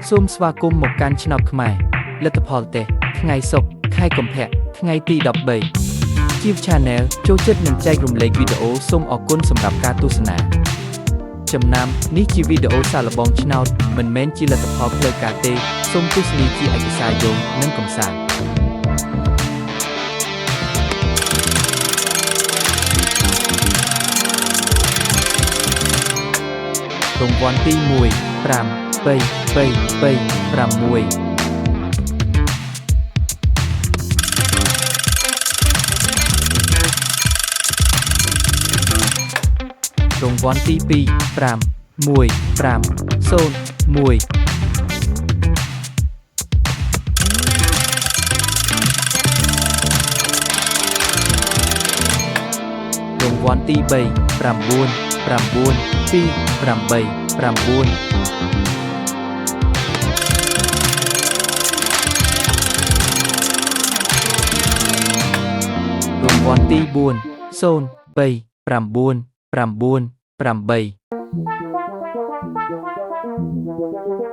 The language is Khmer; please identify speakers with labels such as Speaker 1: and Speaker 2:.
Speaker 1: សូមស្វាគមន៍មកកាន់ឆ្នោតខ្មែរលទ្ធផលតេស្តថ្ងៃសុក្រខែកុម្ភៈថ្ងៃទី13ជីវ Channel ចូលចិត្តនិងចែករំលែកវីដេអូសូមអរគុណសម្រាប់ការទស្សនាចំណាំនេះជាវីដេអូសាកល្បងឆ្នោតមិនមែនជាលទ្ធផលផ្លូវការទេសូមទស្សនាជាឯកសារយោងនិងកំសាន្តរង្វាន់ទី1 5 3 3 3 6 រង្វាន់ទី2 5 1 5 0 1រង្វាន់ទី3 9 9 2 8 9រង្វាន់ទី4 0 3 9 9 8